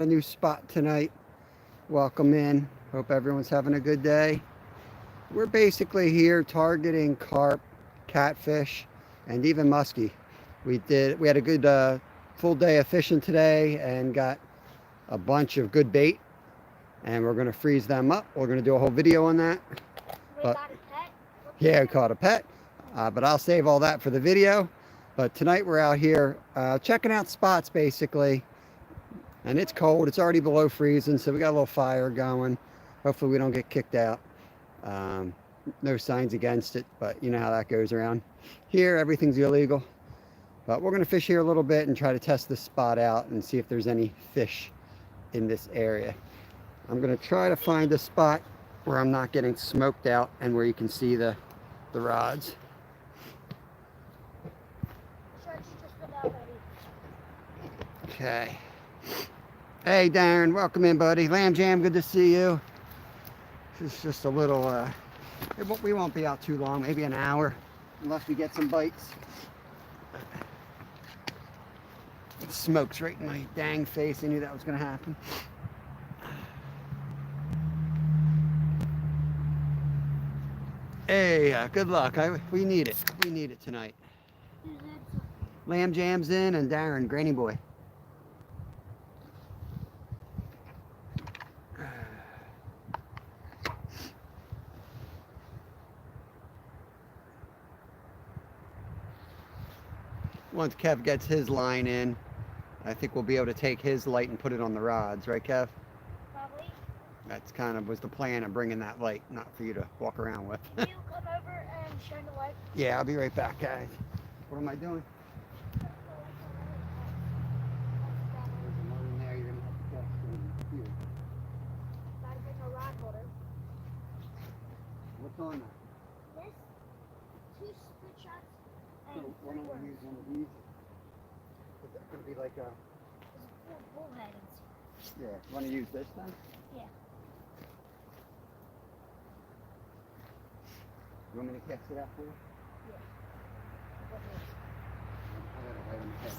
A new spot tonight. Welcome in. Hope everyone's having a good day. We're basically here targeting carp, catfish, and even muskie. We had a good full day of fishing today and got a bunch of good bait, and we're gonna freeze them up. We're gonna do a whole video on that. We But got a pet. yeah, we caught a pet, but I'll save all that for the video. But tonight we're out here checking out spots basically. And it's cold. It's already below freezing, so we got a little fire going. Hopefully we don't get kicked out. Um, no signs against it, but you know how that goes around. Here, everything's illegal. But we're going to fish here a little bit and try to test this spot out and see if there's any fish in this area. I'm going to try to find a spot where I'm not getting smoked out and where you can see the rods. Sharks just went out, buddy. Okay. Hey Darren, welcome in, buddy. Lamb Jam, good to see you. This is just a little, we won't be out too long, maybe an hour, unless we get some bites. Smoke's right in my dang face. I knew that was gonna happen. Hey, good luck. We need it. We need it tonight. Who's in? Lamb Jam's in and Darren, Granny Boy. Once Kev gets his line in, I think we'll be able to take his light and put it on the rods, right Kev? Probably. That's kind of was the plan of bringing that light, not for you to walk around with. Can you come over and shine the light? Yeah, I'll be right back, guys. What am I doing? There's a line there you're gonna have to catch from here. Gotta bring a rod holder. What's on that? This, 2 split shots, So and why 3 don't we worms. use one of these? Is that gonna be like a, This is full bullhead. yeah, you wanna use this then? Yeah. You want me to catch it out for you? What is? I got it right on the head.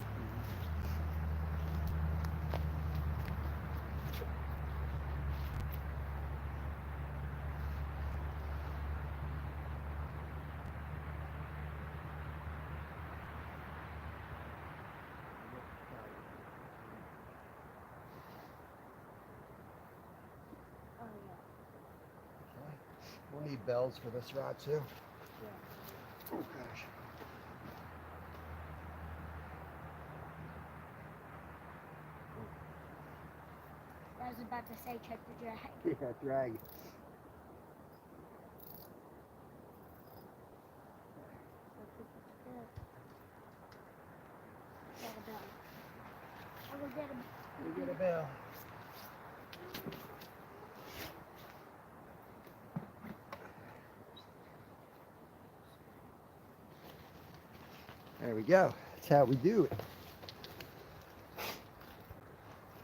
Oh, yeah. Okay. We'll need bells for this rod too. Yeah. Oh gosh. I was about to say check the drag. Yeah, drag. Got a bell. I will get him. We get a bell. There we go. That's how we do it.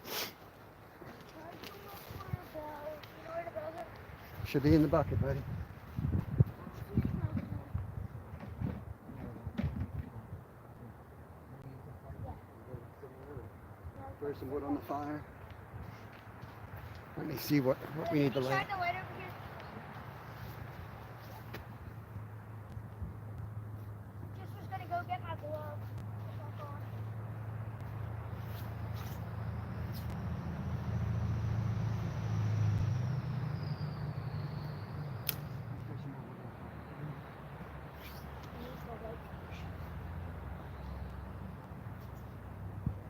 Try to look for a bell. You know where the bells are? Should be in the bucket, buddy. Throw some wood on the fire. Let me see what we need to Shine light. the light over here. Just was gonna go get my glove. It's not gone. I need the light.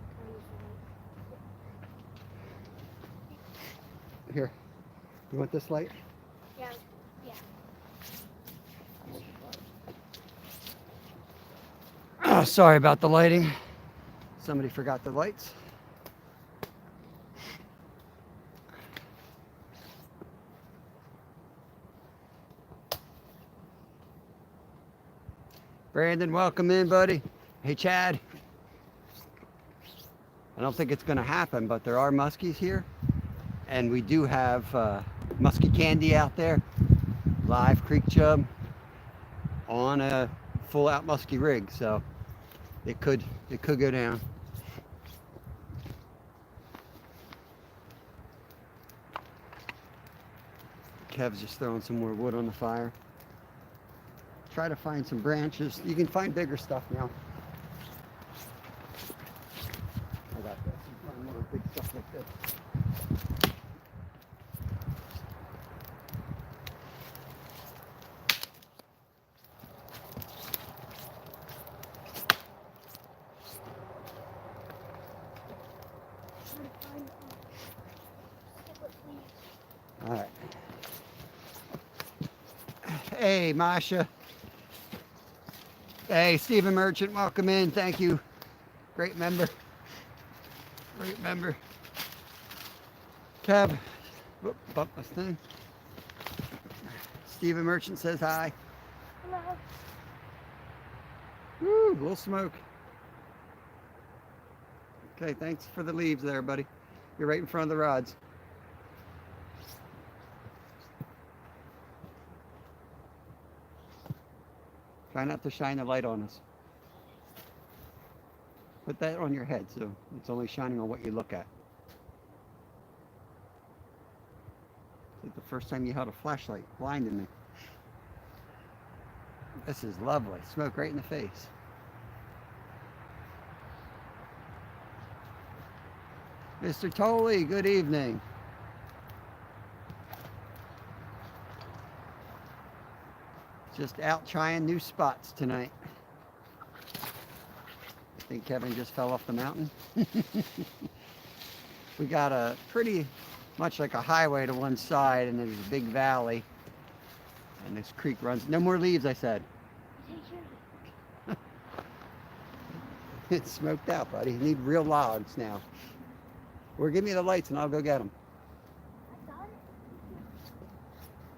Can I use the light? Here. You want this light? Yeah, yeah. Oh, sorry about the lighting. Somebody forgot the lights. Brandon, welcome in, buddy. Hey, Chad. I don't think it's going to happen, but there are muskies here. And we do have muskie candy out there. Live creek chub on a full out muskie rig. So it could go down. Kev's just throwing some more wood on the fire. Try to find some branches. You can find bigger stuff now. I got this. You can find more big stuff like this. Trying to find stick with leaves. All right. Hey, Masha. Hey, Stephen Merchant, welcome in. Thank you. Great member. Great member. Kev, whoop, bump this thing. Stephen Merchant says hi. Hello. Woo, a little smoke. Okay, thanks for the leaves there, buddy. You're right in front of the rods. Try not to shine the light on us. Put that on your head so it's only shining on what you look at. It's like the first time you held a flashlight, blinded me. This is lovely. Smoke right in the face. Mr. Tolley, good evening. Just out trying new spots tonight. I think Kevin just fell off the mountain. We got a pretty much like a highway to one side, and there's a big valley. And this creek runs. No more leaves, I said. It's smoked out, buddy. You need real logs now. Or give me the lights and I'll go get them. I got it.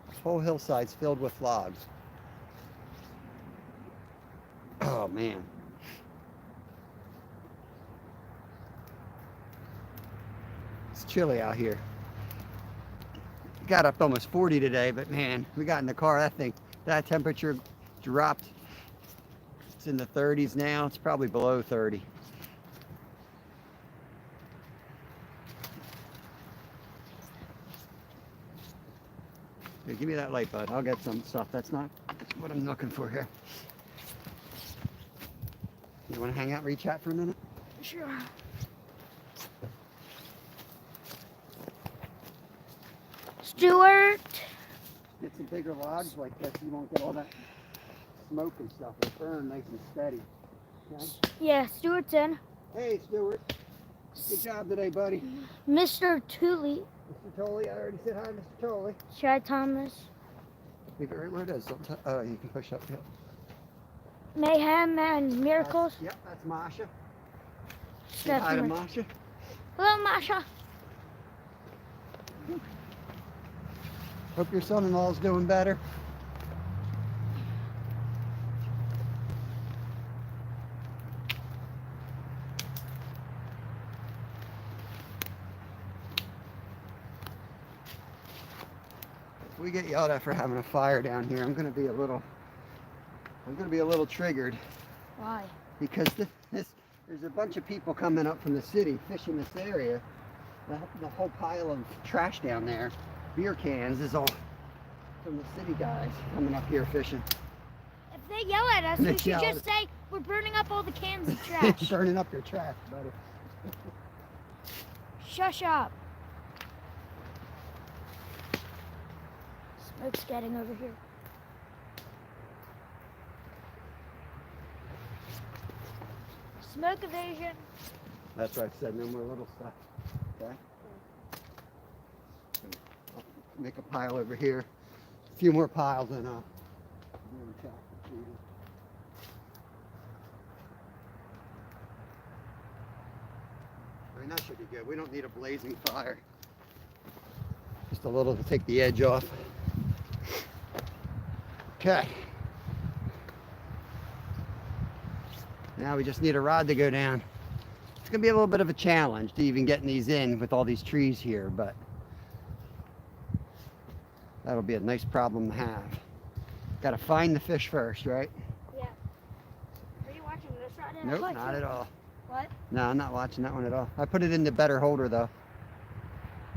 This whole hillside's filled with logs. Oh, man. It's chilly out here. Got up to almost 40 today, but man, we got in the car, that temperature dropped. It's in the 30s now. It's probably below 30. Here, give me that light, bud. I'll get some stuff. That's not what I'm looking for here. You want to hang out and reach out for a minute? Sure. Stuart. Get some bigger logs like this. You won't get all that smoke and stuff. It'll burn nice and steady. Okay? Yeah, Stuart's in. Hey, Stuart. Good job today, buddy. Mr. Tooley. Mr. Tolley, I already said hi, Mr. Tolley. Chad Thomas. Leave it right where it is. Oh, you can push up. Yep. Mayhem and Miracles. Yep, that's Masha. Say hi to Stephanie. Masha. Hello, Masha. Hope your son-in-law's doing better. If we get yelled at for having a fire down here, I'm gonna be a little triggered Why? because there's a bunch of people coming up from the city fishing this area. The whole pile of trash down there, beer cans, is all from the city guys coming up here fishing. If they yell at us, They we should yell just say we're burning up all the cans of trash. Burning up your trash, buddy. Shush up. Smoke's getting over here. Smoke evasion. That's what I said, no more little stuff. Okay? I'll make a pile over here. A few more piles and I'll do the chocolate treating. I mean, that should be good. We don't need a blazing fire. Just a little to take the edge off. Okay. Now we just need a rod to go down. It's gonna be a little bit of a challenge to even getting these in with all these trees here, but that'll be a nice problem to have. Gotta find the fish first, right? Yeah. Are you watching this right now? Nope, not at all. What? No, I'm not watching that one at all. I put it in the better holder though.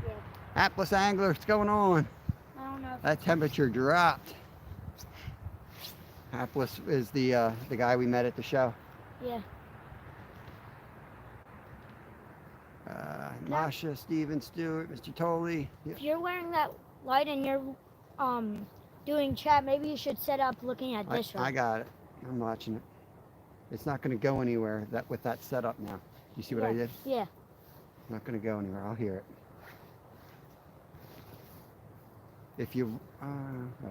Yeah. Atlas Angler, what's going on? I don't know if That temperature dropped. Hapless is the guy we met at the show. Yeah. Masha, Steven, Stewart, Mr. Tolley. If you're wearing that light and you're doing chat, maybe you should set up looking at this I one. got it. I'm watching it. It's not going to go anywhere with that setup now. You see what I did? Yeah. Not going to go anywhere. I'll hear it. If you, oh,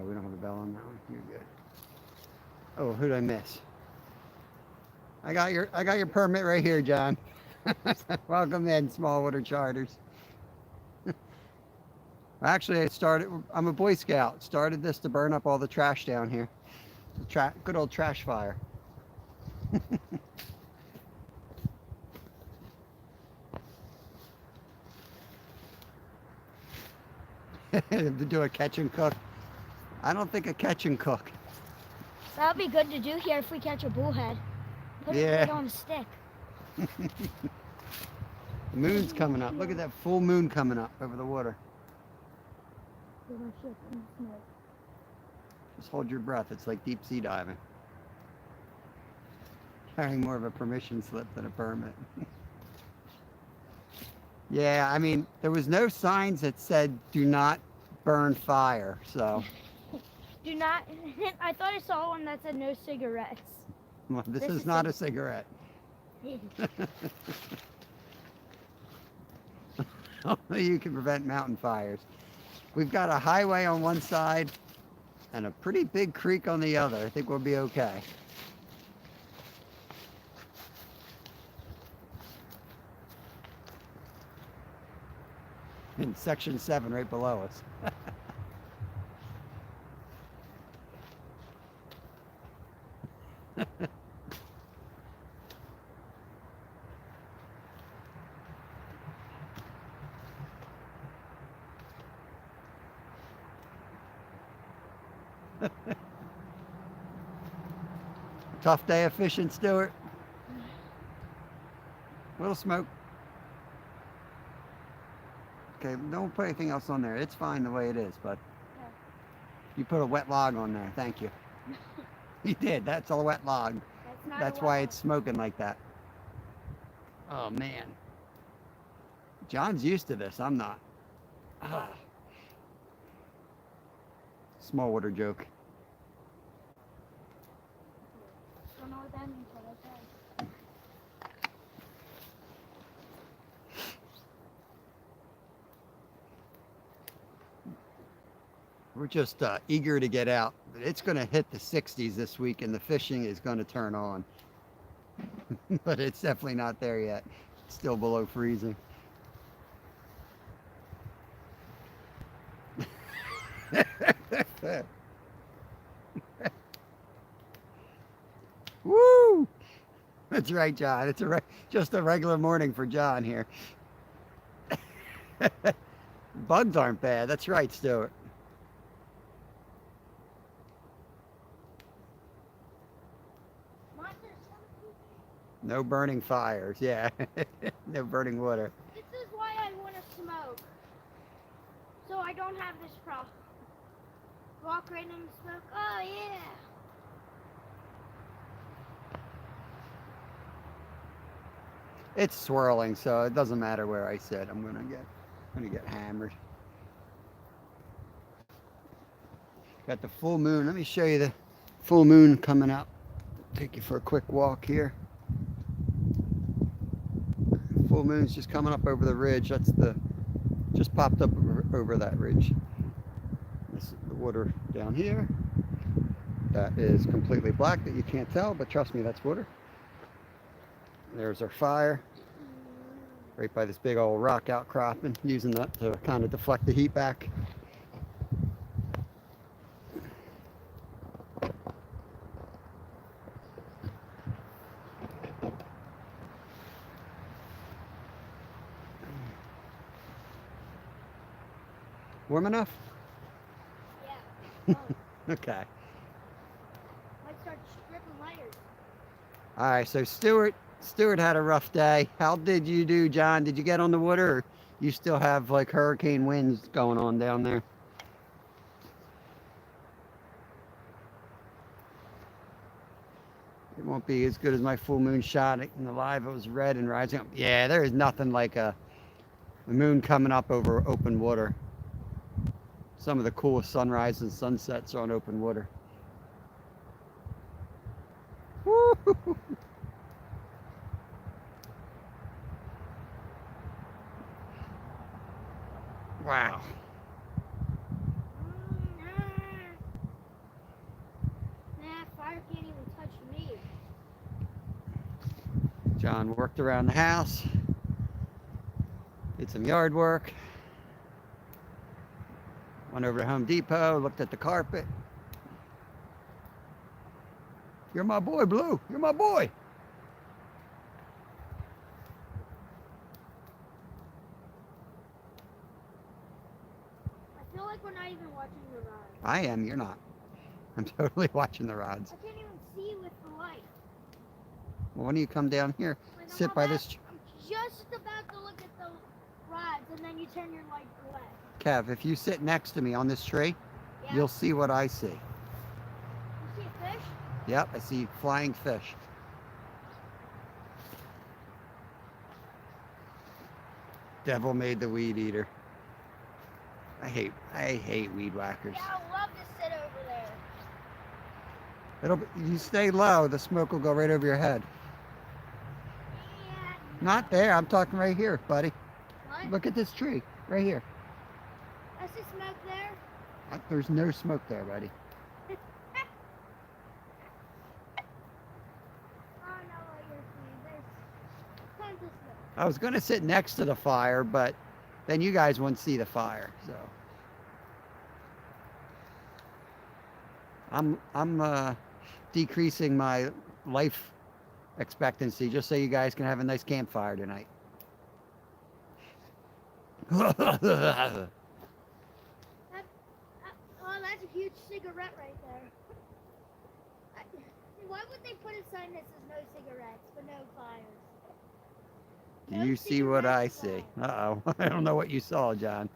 we don't have a bell on that one. You're good. Oh, who did I miss? I got your permit right here, John. Welcome in, Smallwater Charters. Actually, I'm a Boy Scout. Started this to burn up all the trash down here. Good old trash fire. To do a catch and cook. I don't think a catch and cook. That would be good to do here if we catch a bullhead. Put it right on a stick. The moon's coming up. Look at that full moon coming up over the water. Just hold your breath. It's like deep sea diving. Carrying more of a permission slip than a permit. Yeah, I mean, there was no signs that said do not burn fire, so. Do not, I thought I saw one that said no cigarettes. Well, this is not a cigarette. Only you can prevent mountain fires. We've got a highway on one side and a pretty big creek on the other. I think we'll be okay. In section 7 right below us. Tough day of fishing, Stuart. Little smoke. Okay, don't put anything else on there. It's fine the way it is, but you put a wet log on there. Thank you. You did. That's a wet log. That's why it's smoking like that. Oh, man. John's used to this. I'm not. Ah. Smallwater joke. Don't know what that means, but okay. We're just eager to get out. It's going to hit the 60s this week and the fishing is going to turn on. But it's definitely not there yet. It's still below freezing. Woo! That's right, John. It's just a regular morning for John here. Bugs aren't bad. That's right, Stuart. No burning fires, yeah. No burning water. This is why I want to smoke. So I don't have this problem. Walk right in the smoke. Oh, yeah. It's swirling, so it doesn't matter where I sit. I'm gonna get hammered. Got the full moon. Let me show you the full moon coming up. Take you for a quick walk here. Full moon's just coming up over the ridge. Just popped up over that ridge. This is the water down here. That is completely black that you can't tell, but trust me, that's water. There's our fire. Right by this big old rock outcropping, using that to kind of deflect the heat back. Warm enough? Yeah. Okay. Might start stripping lighters. All right, so Stuart had a rough day. How did you do, John? Did you get on the water, or you still have like hurricane winds going on down there? It won't be as good as my full moon shot. In the live, it was red and rising up. Yeah, there is nothing like a moon coming up over open water. Some of the coolest sunrises and sunsets are on open water. Woo! Wow. Nah, fire can't even touch me. John worked around the house, did some yard work, went over to Home Depot, looked at the carpet. You're my boy, Blue. You're my boy. I feel like we're not even watching the ride. I am, you're not. I'm totally watching the rods. I can't even see with the light. Well, why don't you come down here, Like, sit by this. I'm just about to look at the rods, and then you turn your light away. Kev, if you sit next to me on this tree, Yeah. you'll see what I see. You see a fish? Yep, I see flying fish. Devil made the weed eater. I hate weed whackers. Yeah, I love to sit over there. You stay low, the smoke will go right over your head. Yeah. Not there, I'm talking right here, buddy. What? Look at this tree, right here. I see smoke there. There's no smoke there, buddy. Oh no, what you're seeing. There's tons of smoke. I was gonna sit next to the fire, but then you guys wouldn't see the fire, so. I'm decreasing my life expectancy just so you guys can have a nice campfire tonight. Oh, that's a huge cigarette right there. Why would they put a sign that says no cigarettes but no fires? Do No you see what I cigarettes see? Uh-oh, I don't know what you saw, John.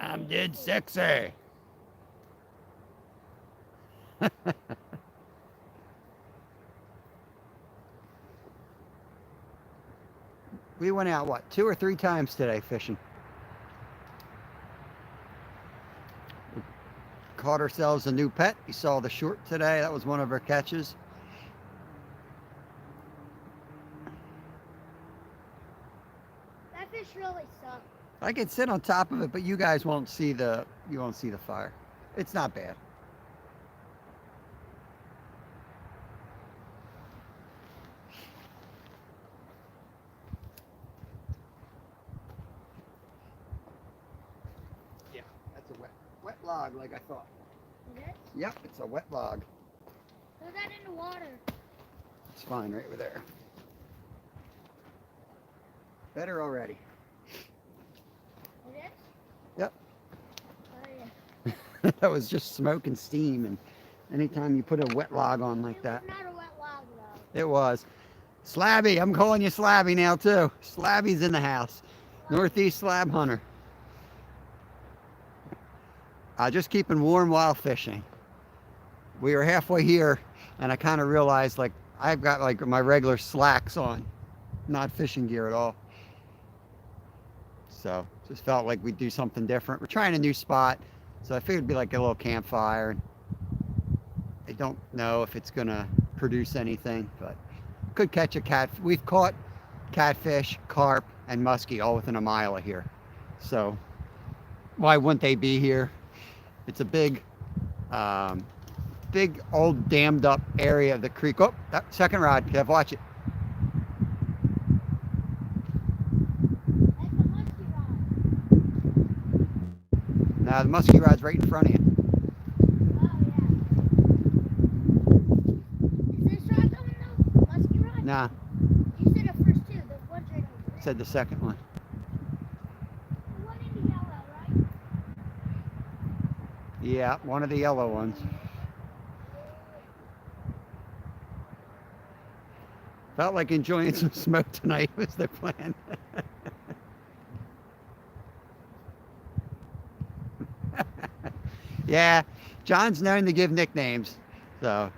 I'm dead sexy. We went out, what, 2 or 3 times today fishing. We caught ourselves a new pet. You saw the short today. That was one of our catches. That fish really sucked. I could sit on top of it, but you guys won't see the fire. It's not bad. Yeah, that's a wet log like I thought. Is it? Yep, it's a wet log. Throw that in the water. It's fine right over there. Better already. Is it? Yep. Oh yeah. That was just smoke and steam, and anytime you put a wet log on like that. It was not a wet log though. It was. Slabby, I'm calling you Slabby now too. Slabby's in the house. Northeast Slab Hunter. Just keeping warm while fishing. We were halfway here, and I kind of realized, like, I've got like my regular slacks on, not fishing gear at all. So just felt like we'd do something different. We're trying a new spot, so I figured it'd be like a little campfire. I don't know if it's gonna produce anything, but could catch a cat. We've caught catfish, carp, and muskie all within a mile of here. So why wouldn't they be here? It's a big old dammed up area of the creek. Oh, that second rod, Kev, watch it. That's a musky rod. Now the muskie rod's right in front of you. Oh yeah. Is this rod coming though? Musky rod? Nah, You said the first two. The one's right over there. said the second one. The one in the yellow, right? Yeah, one of the yellow ones. Felt like enjoying some smoke tonight was the plan. Yeah, John's known to give nicknames, so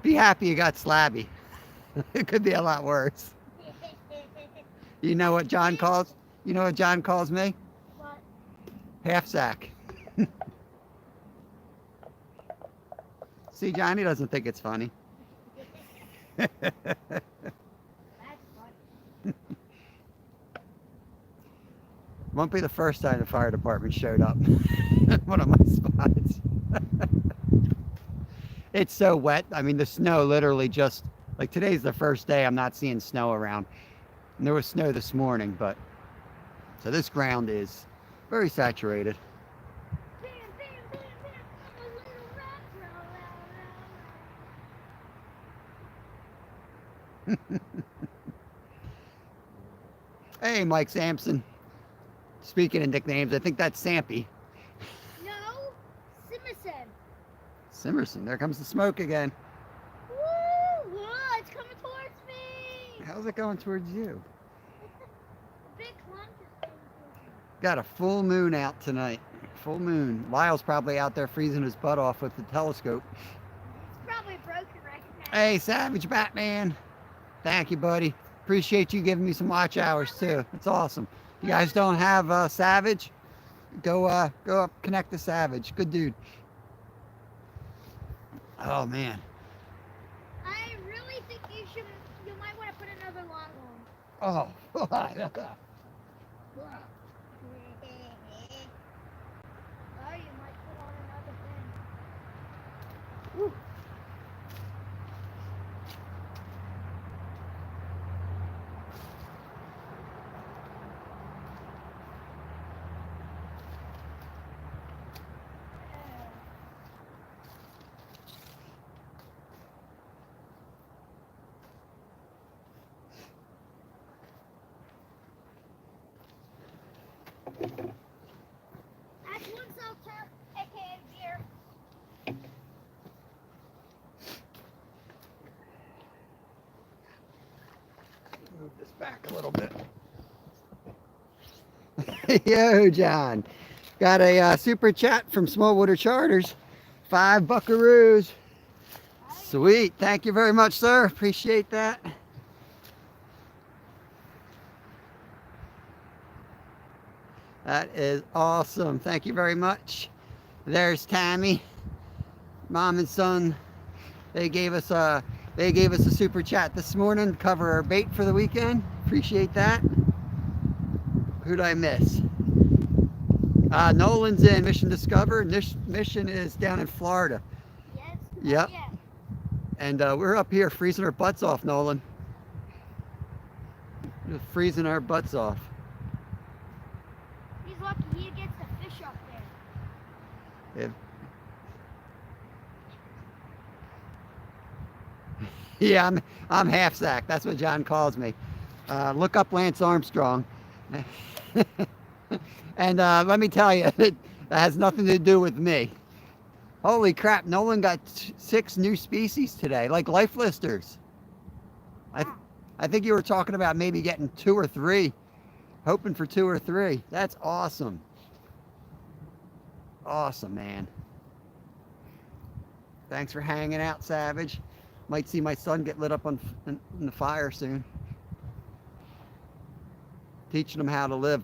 be happy you got Slabby. It could be a lot worse. You know what John calls? You know what John calls me? What? Half sack. See, Johnny doesn't think it's funny. That's funny. Won't be the first time the fire department showed up. One of my spots. It's so wet. I mean, the snow literally just, like today's the first day I'm not seeing snow around. And there was snow this morning, but, so this ground is very saturated. Bam, bam, bam, bam. I'm a little rock. Roll, roll, roll. Hey, Mike Sampson. Speaking of nicknames, I think that's Sampy. No, Simerson. Simerson, there comes the smoke again. Woo! Whoa, it's coming towards me. How's it going towards you? A big clump is coming towards me. Got a full moon out tonight. Full moon. Lyle's probably out there freezing his butt off with the telescope. It's probably broken right now. Hey, Savage Batman. Thank you, buddy. Appreciate you giving me some watch hours too. It's awesome. You guys don't have Savage? Go up, connect to Savage. Good dude. Oh man. I really think you might want to put another long one. Oh. Oh, you might put on another thing. Woo. That's one cell tap, aka beer. Move this back a little bit. Yo, John. Got a super chat from Smallwater Charters. 5 buckaroos. Sweet. Thank you very much, sir. Appreciate that. That is awesome. Thank you very much. There's Tammy. Mom and son. They gave us a super chat this morning to cover our bait for the weekend. Appreciate that. Who'd I miss? Nolan's in Mission Discover. Mission is down in Florida. Yes? Yep. Yeah. And we're up here freezing our butts off, Nolan. Just freezing our butts off. He's lucky he gets the fish up there. Yeah, I'm half sack. That's what John calls me. Look up Lance Armstrong. And let me tell you, it has nothing to do with me. Holy crap, Nolan got 6 new species today, like life listers. I think you were talking about maybe getting 2 or 3, hoping for 2 or 3. That's awesome. Awesome, man. Thanks for hanging out, Savage. Might see my son get lit up in the fire soon. Teaching him how to live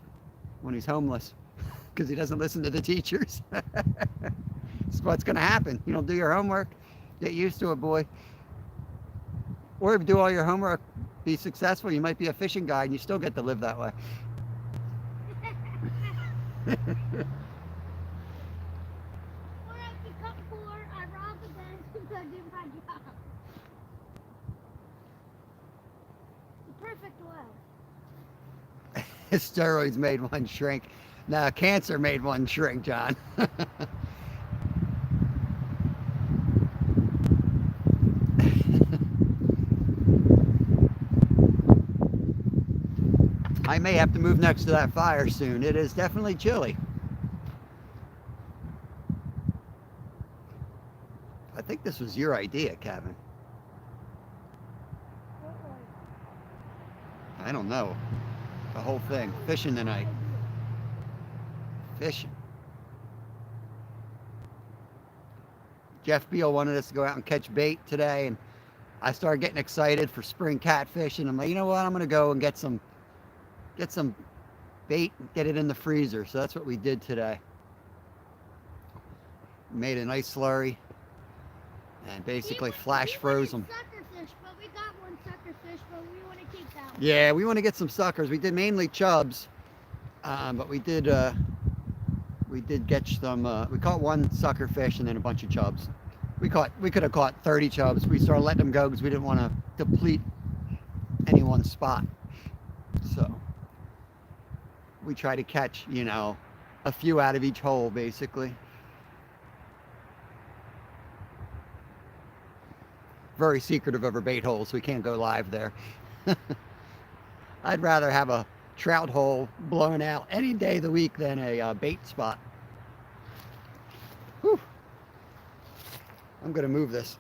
when he's homeless because he doesn't listen to the teachers. That's what's going to happen. You don't do your homework, get used to it, boy. Or if you do all your homework, be successful, you might be a fishing guide and you still get to live that way. Or I could come for, I rob the bank and I do my job. The perfect way. Steroids made one shrink. No, cancer made one shrink, John. I may have to move next to that fire soon. It is definitely chilly. I think this was your idea, Kevin. I don't know. The whole thing. Fishing tonight. Fishing. Jeff Beal wanted us to go out and catch bait today, and I started getting excited for spring catfish, and I'm like, you know what, I'm gonna go and get some bait and get it in the freezer. So that's what we did today. Made a nice slurry and basically flash froze them. Suckerfish, but we got one suckerfish, but we want to keep that one. Yeah, we want to get some suckers. We did mainly chubs, but we did get some. We caught one suckerfish and then a bunch of chubs. We could have caught 30 chubs. We started letting them go because we didn't want to deplete any one spot. So we try to catch, you know, a few out of each hole basically. Very secretive of our bait holes, so we can't go live there. I'd rather have a trout hole blown out any day of the week than a bait spot. Whew. I'm gonna move this.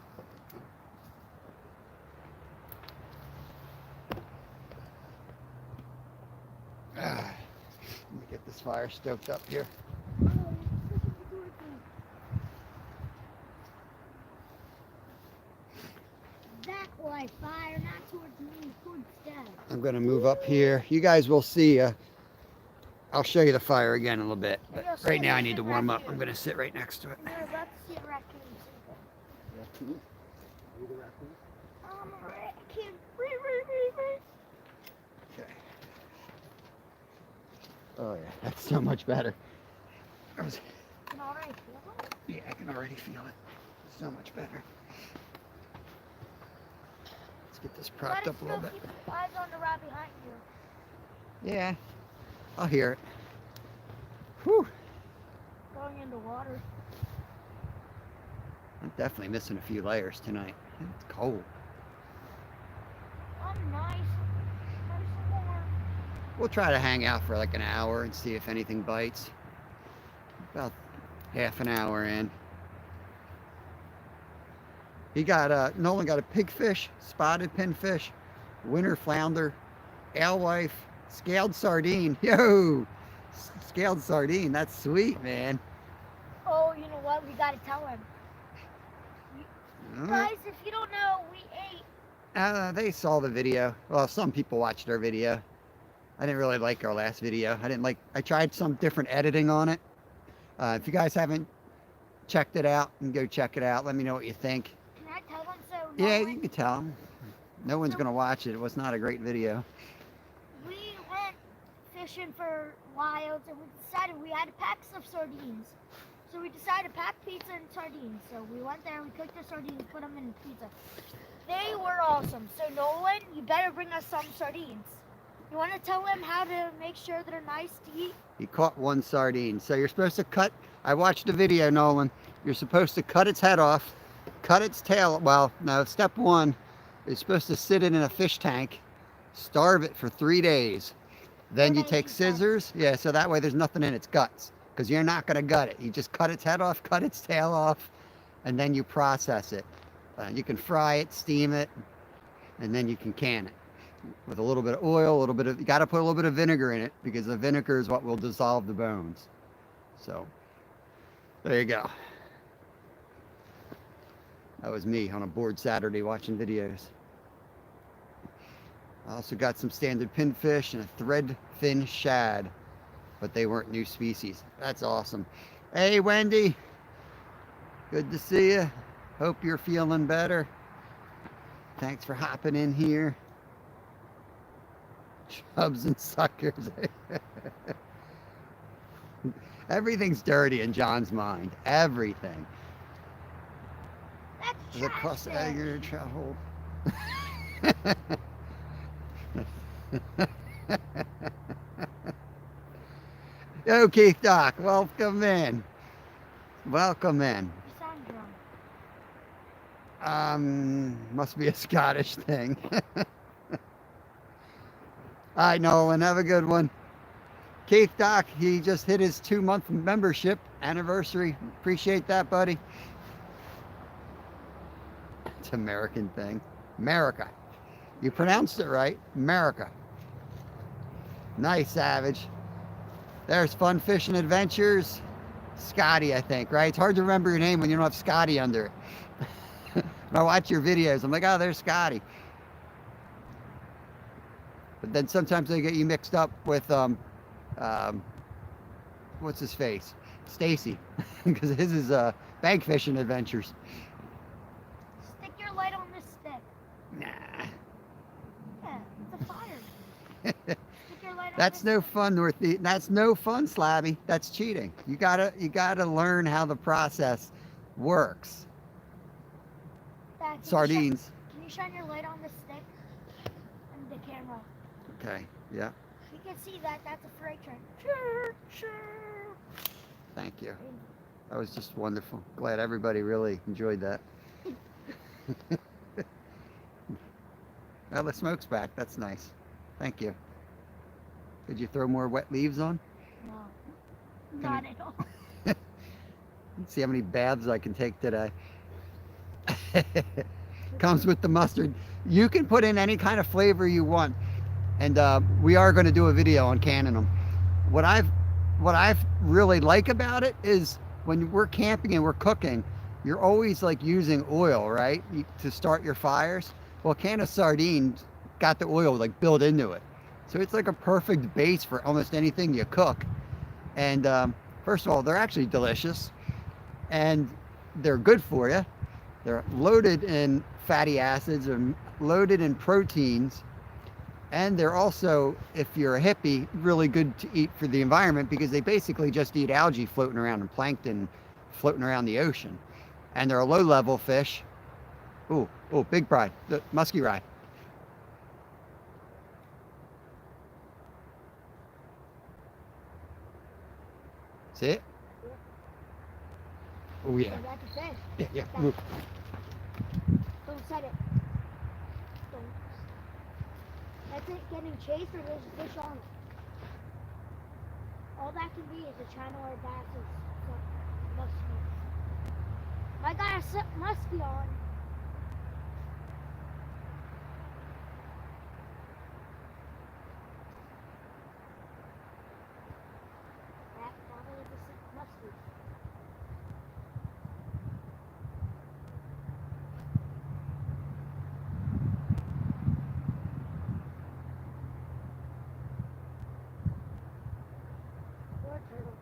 Let me get this fire stoked up here. That way, fire, not towards me, towards Dad. I'm gonna move up here. You guys will see. I'll show you the fire again in a little bit. But right now I need to warm up. I'm gonna sit right next to it. You're about to see a raccoon. Raccoon? Are you the raccoon? I'm a raccoon. Okay. Oh yeah, that's so much better. Can already feel it? Yeah, I can already feel it. So much better. Let's get this propped up a little bit. Keep eyes on the rod behind you. Yeah, I'll hear it. Whew. Going into water. I'm definitely missing a few layers tonight. It's cold. I'm nice. Nice and warm. We'll try to hang out for like an hour and see if anything bites. About half an hour in. Nolan got a pigfish, spotted pinfish, winter flounder, alewife, scaled sardine. Yo! Scaled sardine, that's sweet, man. Oh, you know what? We gotta tell him. All right. Guys, if you don't know, we ate. They saw the video. Well, some people watched our video. I didn't really like our last video. I tried some different editing on it. If you guys haven't checked it out, and go check it out. Let me know what you think. Can I tell them so? Yeah, you can tell. No one's gonna watch it. It was not a great video. We went fishing for wilds and we decided we had to pack some sardines. So we decided to pack pizza and sardines. So we went there, we cooked the sardines, put them in the pizza. They were awesome. So Nolan, you better bring us some sardines. You want to tell them how to make sure they're nice to eat? He caught one sardine. So you're supposed to cut, I watched the video, Nolan. You're supposed to cut its head off, cut its tail. Well, no, step one is supposed to sit it in a fish tank, starve it for 3 days. Then you take scissors, yeah, so that way there's nothing in its guts, because you're not going to gut it. You just cut its head off, cut its tail off, and then you process it. You can fry it, steam it, and then you can can it with a little bit of oil, you got to put a little bit of vinegar in it, because the vinegar is what will dissolve the bones. So there you go. That was me on a bored Saturday watching videos. I also got some standard pinfish and a threadfin shad, but they weren't new species. That's awesome. Hey, Wendy. Good to see you. Hope you're feeling better. Thanks for hopping in here. Chubs and suckers. Everything's dirty in John's mind. Everything. That's Is it across the egg or trout hole? Yo, Keith Doc, welcome in. Welcome in. You sound drunk. Must be a Scottish thing. All right, Nolan, have a good one. Keith Doc, he just hit his 2-month membership anniversary. Appreciate that, buddy. It's an American thing. America. You pronounced it right. America. Nice, Savage. There's Fun Fishing Adventures. Scotty, I think, right? It's hard to remember your name when you don't have Scotty under it. When I watch your videos, I'm like, oh, there's Scotty. But then sometimes they get you mixed up with, what's his face? Stacy, because his is bank fishing adventures. Stick your light on this stick. Nah. Yeah, it's a fire. Stick your light on That's this no stick. fun, Northeast. That's no fun, Slabby. That's cheating. You gotta learn how the process works. Dad, can you Sardines. Can you shine your light on the stick and the camera? Okay. Yeah. You can see that that's a freight train. Sure, sure. Thank you. That was just wonderful. Glad everybody really enjoyed that. Well, the smoke's back. That's nice. Thank you. Did you throw more wet leaves on? No, not at all. Let's see how many baths I can take today. Comes with the mustard. You can put in any kind of flavor you want. And we are going to do a video on canning them. What I've really like about it is when we're camping and we're cooking, you're always like using oil, right? To start your fires. Well, a can of sardines got the oil like built into it. So it's like a perfect base for almost anything you cook. And first of all, they're actually delicious and they're good for you. They're loaded in fatty acids and loaded in proteins. And they're also, if you're a hippie, really good to eat for the environment because they basically just eat algae floating around and plankton floating around the ocean. And they're a low-level fish. Ooh, big pride, the muskie rye. See it? Oh yeah. That's a fish. Yeah. Move. Don't set it. Don't. That's it getting chased or there's a fish on it. All that can be is a channel or bass is muskie. I got a muskie on. That probably is a muskie. Or a turtle.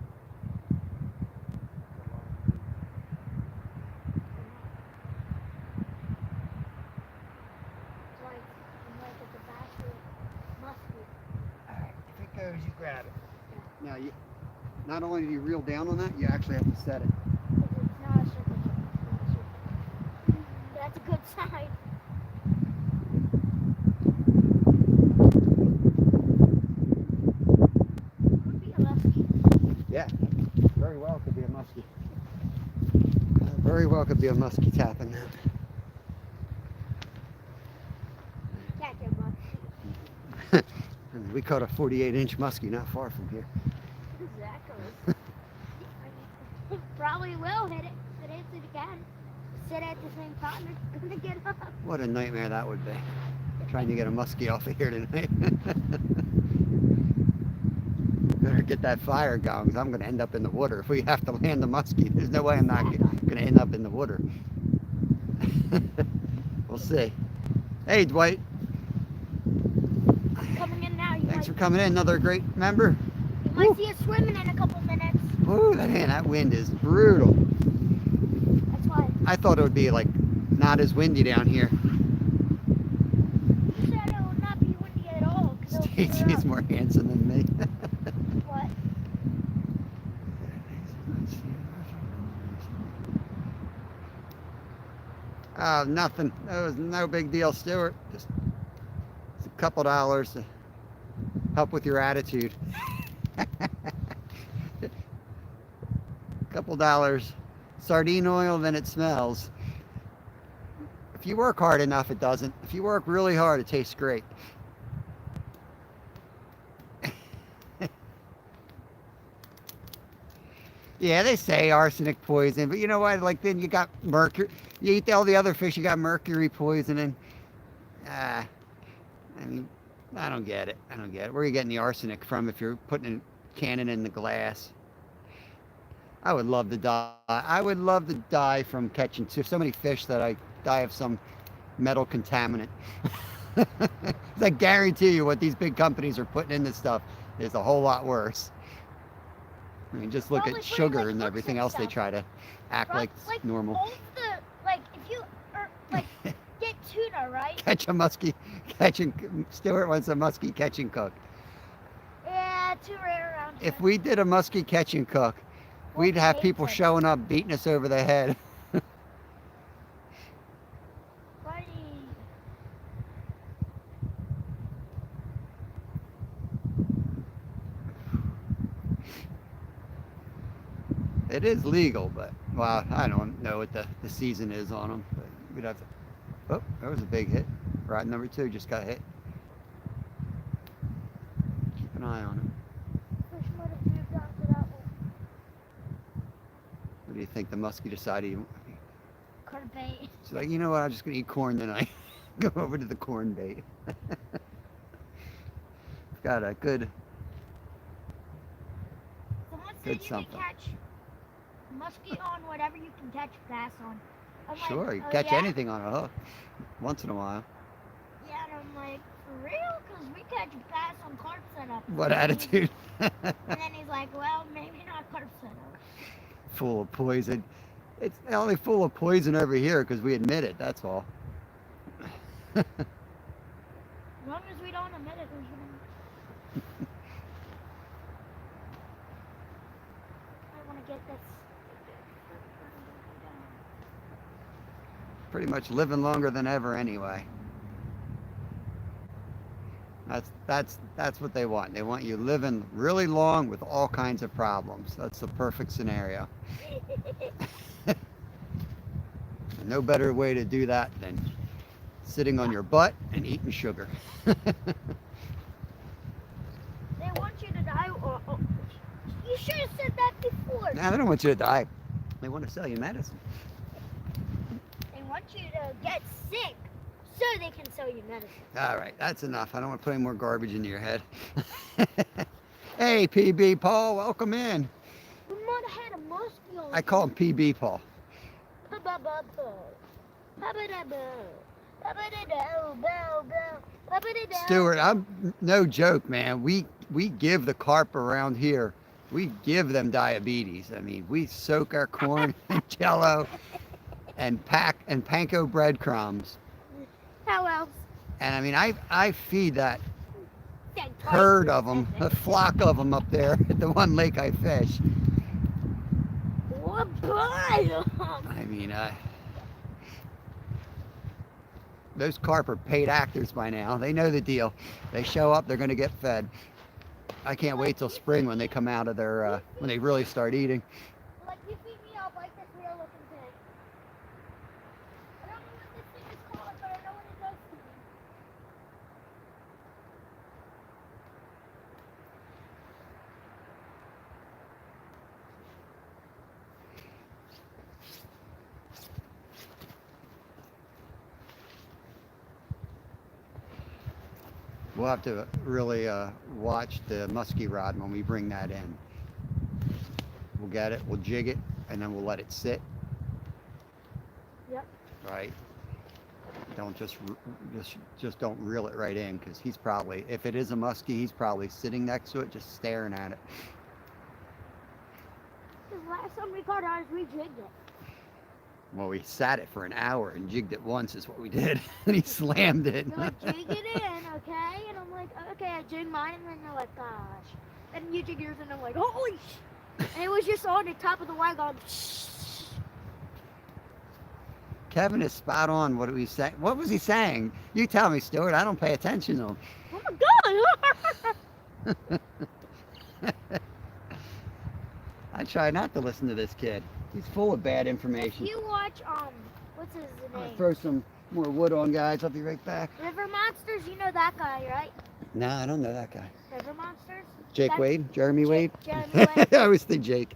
Like, at the basket, muskie. All right, if it goes, you grab it. Now, you not only do you reel down on that, you actually have to set it. It's not a circle. It's not a circle. That's a good sign. Could be a muskie. Yeah, very well could be a muskie. Very well could be a muskie tapping that. Can't get muskie. And we caught a 48-inch muskie not far from here. Exactly. Probably will hit it. If it hits it again. Sit at the same time, it's gonna get up. What a nightmare that would be. Trying to get a muskie off of here tonight. Better get that fire going, 'cause I'm going to end up in the water. If we have to land the muskie, there's no way I'm not going to end up in the water. We'll see. Hey, Dwight. Coming in now. Thanks for coming in. Another great member. You might see us swimming in a couple minutes. Ooh, man, that wind is brutal. That's why. I thought it would be like not as windy down here. You said it would not be windy at all. 'Cause it'll clear Stacy's up. more handsome than me. What? Oh, nothing. That was no big deal, Stuart. Just a couple dollars to help with your attitude. Couple dollars. Sardine oil, then it smells. If you work hard enough, it doesn't. If you work really hard, it tastes great. Yeah, they say arsenic poison, but you know what? Like then you got mercury. You eat all the other fish, you got mercury poisoning. I mean, I don't get it. I don't get it. Where are you getting the arsenic from if you're putting a cannon in the glass? I would love to die. I would love to die from catching so many fish that I die of some metal contaminant. I guarantee you what these big companies are putting in this stuff is a whole lot worse. I mean, just look Probably at putting, sugar like, and hooks everything and else they stuff. try to act like Like normal. all the, like, if you get tuna, right? Catch a muskie, Stuart wants a muskie catch and cook. Yeah, too rare around here. If we did a muskie catch and cook, we'd Wolfie have hates people it. showing up beating us over the head. Buddy. It is legal, but, well, I don't know what the season is on them. But we'd have to. Oh, that was a big hit. Rod number 2 just got hit. Keep an eye on him. Fish might have moved on to that one. What do you think the muskie decided? Cut bait. She's like, you know what? I'm just gonna eat corn tonight. Go over to the corn bait. Got a good. Someone said Good you something. can catch muskie on whatever you can catch bass on. I'm like, Sure, you oh, catch yeah? anything on a hook once in a while. Yeah, and I'm like, for real? Because we catch bass on carp setup. What attitude? And then he's like, well, maybe not carp setup. Full of poison. It's only full of poison over here because we admit it. That's all. As long as we don't admit it, there's no... I want to get this. Pretty much living longer than ever anyway. That's what they want. They want you living really long with all kinds of problems. That's the perfect scenario. And no better way to do that than sitting on your butt and eating sugar. They want you to die. You should have said that before. Now they don't want you to die. They want to sell you medicine. They want you to get sick so they can sell you medicine. All right, that's enough. I don't want to put any more garbage into your head. Hey, PB Paul, welcome in. We might have had a muskie on. I call him PB Paul. Stuart, I'm no joke, man. We give the carp around here. We give them diabetes. I mean, we soak our corn in Jello and panko breadcrumbs. How else? And I mean, I feed that herd of them, a flock of them up there at the one lake I fish. What pile? I mean, those carp are paid actors by now. They know the deal. They show up, they're going to get fed. I can't wait till spring when they come out of their, when they really start eating. Like, you feed me, I'll bite this real looking pig. I don't know what this thing is called, but I know what it does to me. We'll have to really watch the muskie rod when we bring that in. We'll get it, we'll jig it, and then we'll let it sit. Yep. Right. Don't just don't reel it right in, because he's probably, if it is a muskie, he's probably sitting next to it, just staring at it. Because last time we caught ours, we jigged it. Well, we sat it for an hour and jigged it once is what we did. And he slammed it. They're like, jig it in, okay? And I'm like, okay, I jig mine, and then they're like, gosh. And you jig yours, and I'm like, holy sh! And it was just on the top of the wagon going, shh. Kevin is spot on. What was he saying? You tell me, Stuart. I don't pay attention to him. Oh my god! I try not to listen to this kid. He's full of bad If information. you watch, what's his I'm gonna name? throw some more wood on, guys. I'll be right back. River Monsters, you know that guy, right? No, I don't know that guy. River Monsters? Jake That's- Wade? Jeremy Wade? Jeremy Wade. I always think Jake.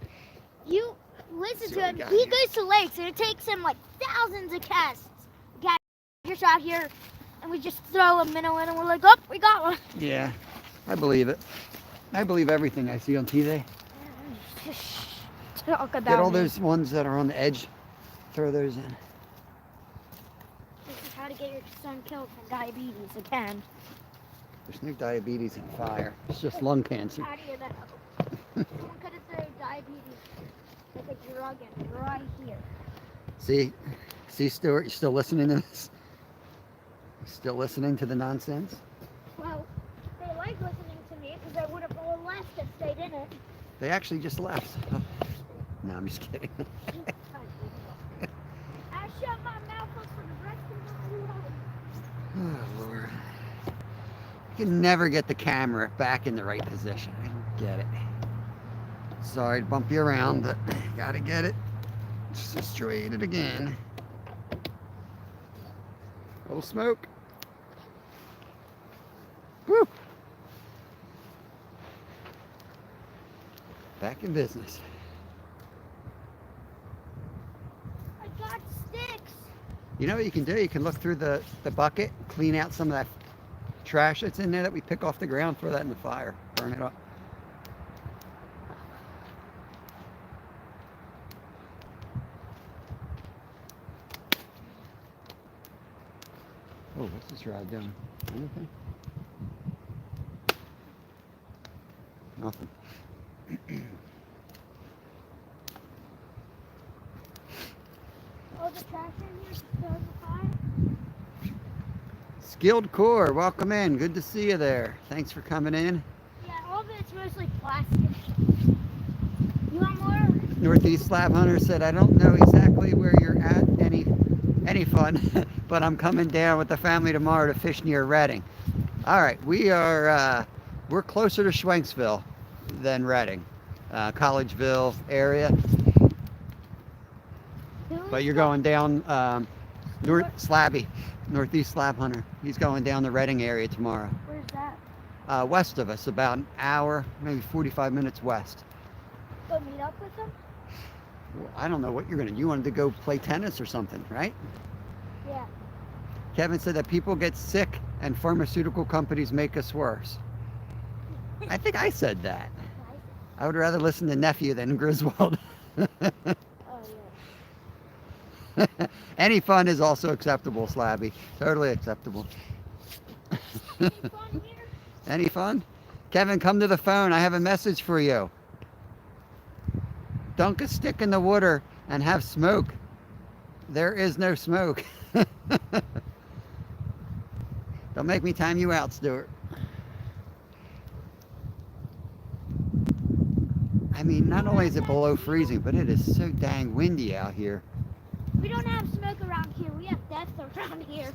You listen See to what him. we got He here. goes to lakes, and it takes him like thousands of casts. Cat just out here, and we just throw a minnow in, and we're like, oh, we got one. Yeah, I believe it. I believe everything I see on TV. talk about Get all me. those ones that are on the edge. Throw those in. This is how to get your son killed from diabetes again. There's no diabetes in fire. It's just lung cancer. How do you know? Someone could have thrown diabetes like a drug in right here. See, Stuart, you still listening to this? You still listening to the nonsense? Well, they like listening to me because I would have all left if they didn't. They actually just left. Oh. No, I'm just kidding. I shut my mouth up for the rest of my life. Oh, Lord. You can never get the camera back in the right position. I don't get it. Sorry to bump you around, but gotta get it situated again. A little smoke. Woo! Back in business. I got sticks. You know what you can do? You can look through the bucket, clean out some of that trash that's in there that we pick off the ground, throw that in the fire, burn it up. Oh, what's this rod doing? Anything? Nothing. Oh, the trash in here to throw in the fire? Skilled Core, welcome in. Good to see you there. Thanks for coming in. Yeah, all of it's mostly plastic. You want more? Northeast Slab Hunter said, I don't know exactly where you're at, any fun, but I'm coming down with the family tomorrow to fish near Reading. All right, we're closer to Schwenksville than Reading, Collegeville area. But you're going down Northeast Slab Hunter. He's going down the Reading area tomorrow. Where's that? West of us, about an hour, maybe 45 minutes west. Go meet up with them? Well, I don't know what you're gonna. You wanted to go play tennis or something, right? Yeah. Kevin said that people get sick and pharmaceutical companies make us worse. I think I said that. I would rather listen to Nephew than Griswold. Oh, yeah. Any fun is also acceptable, Slabby. Totally acceptable. Any fun here? Any fun? Kevin, come to the phone. I have a message for you. Dunk a stick in the water and have smoke. There is no smoke. Don't make me time you out, Stuart. I mean, not only is it below freezing, but it is so dang windy out here. We don't have smoke around here. We have death around here.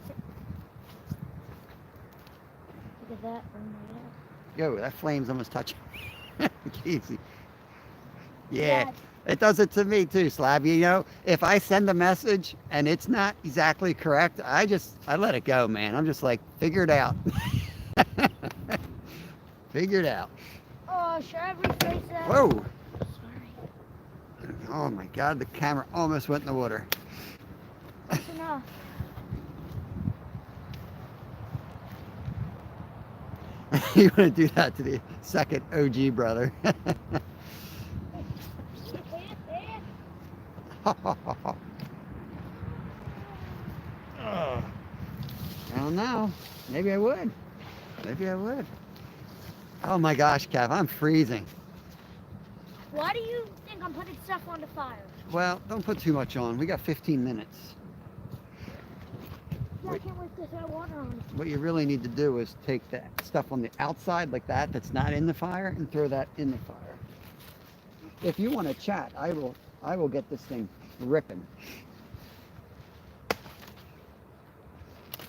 Look at that. Oh my God. Yo, that flame's almost touching me. Easy. Yeah, Dad. it does it to me too, Slab. You know, if I send a message and it's not exactly correct, I let it go, man. I'm just like, figure it out. Figure it out. Oh, should I rephrase that? Whoa. Sorry. Oh my God, the camera almost went in the water. That's enough. You want to do that to the second OG brother. I don't know. Maybe I would. Maybe I would. Oh my gosh, Kev, I'm freezing. Why do you think I'm putting stuff on the fire? Well, don't put too much on. We got 15 minutes. Yeah, I can't wait to throw water on it. What you really need to do is take the stuff on the outside like that that's not in the fire and throw that in the fire. If you want to chat, I will get this thing ripping.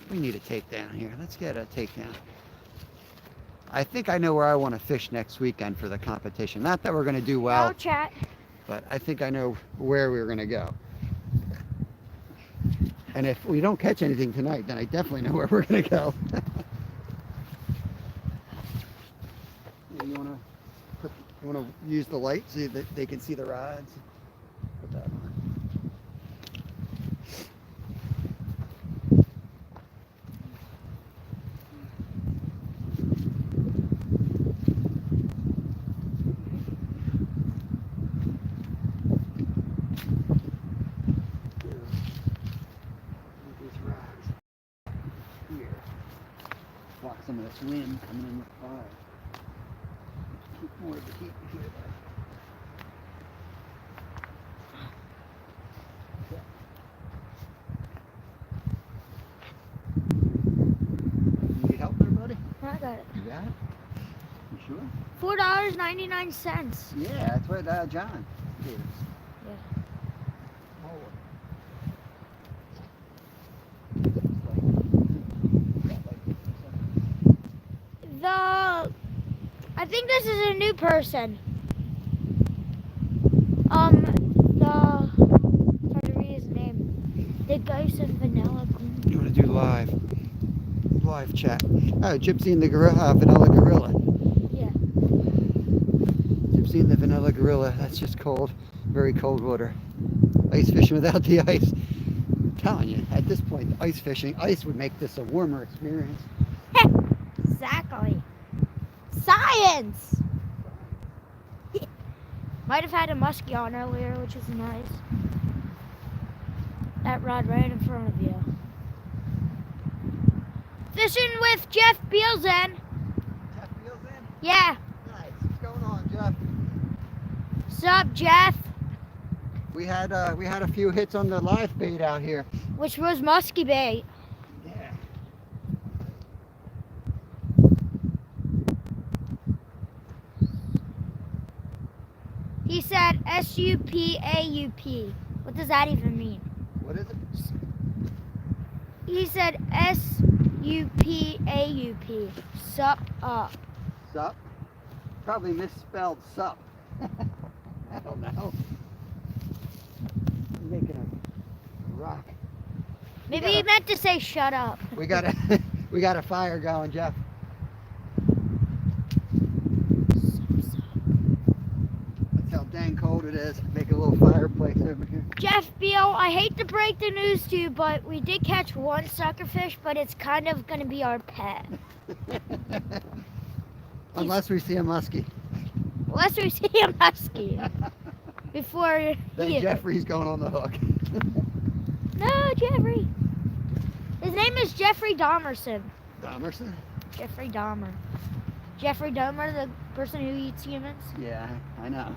We need a takedown here. Let's get a takedown. I think I know where I want to fish next weekend for the competition. Not that we're going to do well, I'll chat. but I think I know where we're going to go. And if we don't catch anything tonight, then I definitely know where we're going to go. You want to use the light so that they can see the rods? Put that on. this wind coming in with fire. Keep more of the heat here. You need help there, buddy? I got it. You got it? You sure? $4.99. Yeah, that's what John gave us. Yeah. I think this is a new person. Trying to read his name. The Ghost of Vanilla Green. You want to do live chat? Oh, Gypsy and the gorilla, Vanilla Gorilla. Yeah. Gypsy and the Vanilla Gorilla. That's just cold, very cold water. Ice fishing without the ice. I'm telling you, at this point, ice would make this a warmer experience. Exactly. Science! Might have had a muskie on earlier, which is nice. That rod right in front of you. Fishing with Jeff Beelzen. Jeff Beelzen? Yeah. Nice. What's going on, Jeff? Sup, Jeff? We had a few hits on the live bait out here. Which was muskie bait. Yeah. He said S-U-P-A-U-P. What does that even mean? What is it? He said S-U-P-A-U-P. Sup up. Sup? Probably misspelled sup. I don't know. I'm making a rock. Maybe he meant to say shut up. We got a fire going, Jeff. That's how dang cold it is. Make a little fireplace over here. Jeff Beal, I hate to break the news to you, but we did catch one suckerfish, but it's kind of going to be our pet. Unless we see a muskie. Unless we see a muskie. Before Then Jeffrey's going on the hook. No, Jeffrey. His name is Jeffrey Dahmerson. Dahmerson? Jeffrey Dahmer. Jeffrey Dahmer, the person who eats humans? Yeah, I know.